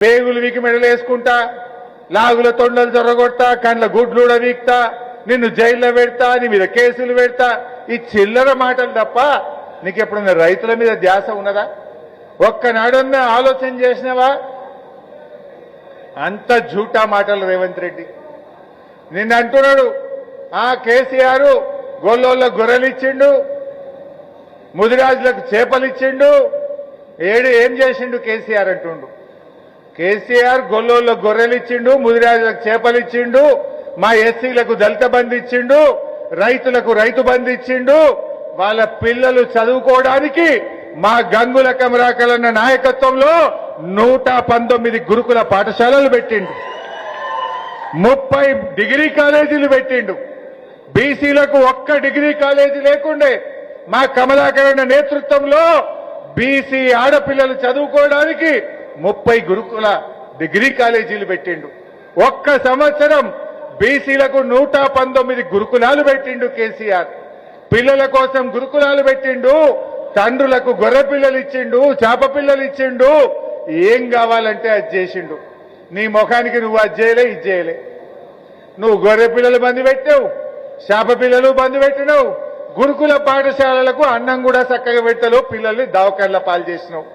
పేగులు వీకి మెడలేసుకుంటా, లాగుల తొండలు జొరగొడతా, కండ్ల గుడ్లుడ వీక్తా, నిన్ను జైల్లో పెడతా, నీ మీద కేసులు పెడతా, ఈ చిల్లర మాటలు తప్ప నీకు ఎప్పుడన్నా రైతుల మీద ధ్యాస ఉన్నదా? ఒక్కనాడన్నా ఆలోచన చేసినవా? అంత జూటా మాటలు రేవంత్ రెడ్డి. నిన్న అంటున్నాడు, కేసీఆర్ గొల్లోళ్ళ గొర్రెలిచ్చిండు, ముదిరాజులకు చేపలిచ్చిండు, ఏం చేసిండు కేసీఆర్ అంటుండు. కేసీఆర్ గొల్లోళ్ళ గొర్రెలిచ్చిండు, ముదిరాజులకు చేపలిచ్చిండు, మా ఎస్సీలకు దళిత బంధు ఇచ్చిండు, రైతులకు రైతు బంధు ఇచ్చిండు, వాళ్ళ పిల్లలు చదువుకోవడానికి మా గంగుల కమరాకలన్న నాయకత్వంలో 119 గురుకుల పాఠశాలలు పెట్టిండు, 30 డిగ్రీ కాలేజీలు పెట్టిండు. బీసీలకు ఒక్క డిగ్రీ కాలేజీ లేకుండే మా కమలాకరణ నేతృత్వంలో బీసీ ఆడపిల్లలు చదువుకోవడానికి 30 గురుకుల డిగ్రీ కాలేజీలు పెట్టిండు. ఒక్క సంవత్సరం బీసీలకు 119 గురుకులాలు పెట్టిండు కేసీఆర్. పిల్లల కోసం గురుకులాలు పెట్టిండు, తండ్రులకు గొర్రె పిల్లలు ఇచ్చిండు, చేప పిల్లలు ఇచ్చిండు, ఏం కావాలంటే అది చేసిండు. నీ ముఖానికి నువ్వు అది చేయలే, ఇది చేయలే. నువ్వు గొర్రె పిల్లలు బంద్ పెట్టావు, చేప పిల్లలు బంద్ పెట్టినావు, గురుకుల పాఠశాలలకు అన్నం కూడా చక్కగా పెట్టలేవు, పిల్లల్ని దవాఖాన్ల పాలు చేసినావు.